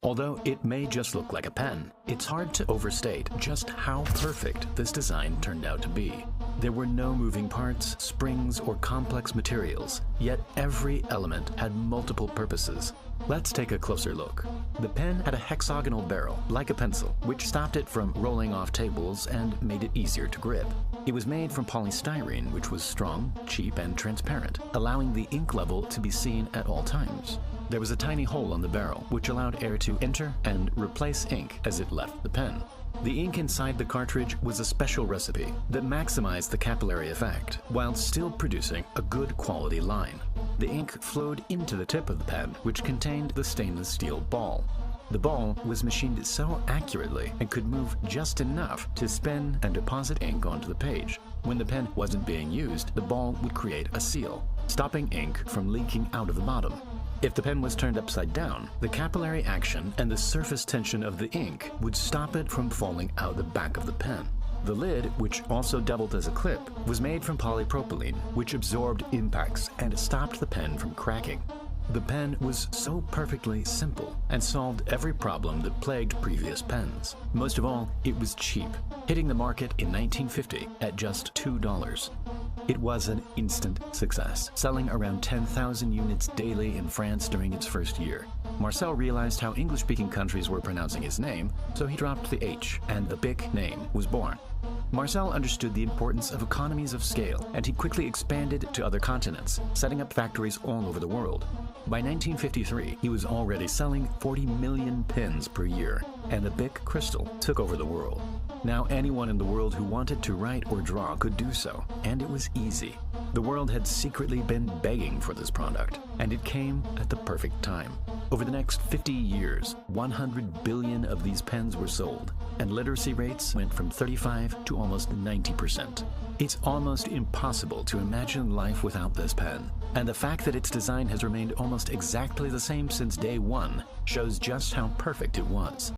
Although it may just look like a pen, it's hard to overstate just how perfect this design turned out to be. There were no moving parts, springs, or complex materials, yet every element had multiple purposes. Let's take a closer look. The pen had a hexagonal barrel, like a pencil, which stopped it from rolling off tables and made it easier to grip. It was made from polystyrene, which was strong, cheap, and transparent, allowing the ink level to be seen at all times. There was a tiny hole on the barrel, which allowed air to enter and replace ink as it left the pen. The ink inside the cartridge was a special recipe that maximized the capillary effect, while still producing a good quality line. The ink flowed into the tip of the pen, which contained the stainless steel ball. The ball was machined so accurately and could move just enough to spin and deposit ink onto the page. When the pen wasn't being used, the ball would create a seal, stopping ink from leaking out of the bottom. If the pen was turned upside down, the capillary action and the surface tension of the ink would stop it from falling out the back of the pen. The lid, which also doubled as a clip, was made from polypropylene, which absorbed impacts and stopped the pen from cracking. The pen was so perfectly simple and solved every problem that plagued previous pens. Most of all, it was cheap, hitting the market in 1950 at just $2. It was an instant success, selling around 10,000 units daily in France during its first year. Marcel realized how English-speaking countries were pronouncing his name, so he dropped the H, and the Bic name was born. Marcel understood the importance of economies of scale, and he quickly expanded to other continents, setting up factories all over the world. By 1953, he was already selling 40 million pens per year, and the Bic Crystal took over the world. Now anyone in the world who wanted to write or draw could do so, and it was easy. The world had secretly been begging for this product, and it came at the perfect time. Over the next 50 years, 100 billion of these pens were sold, and literacy rates went from 35 to almost 90%. It's almost impossible to imagine life without this pen, and the fact that its design has remained almost exactly the same since day one shows just how perfect it was.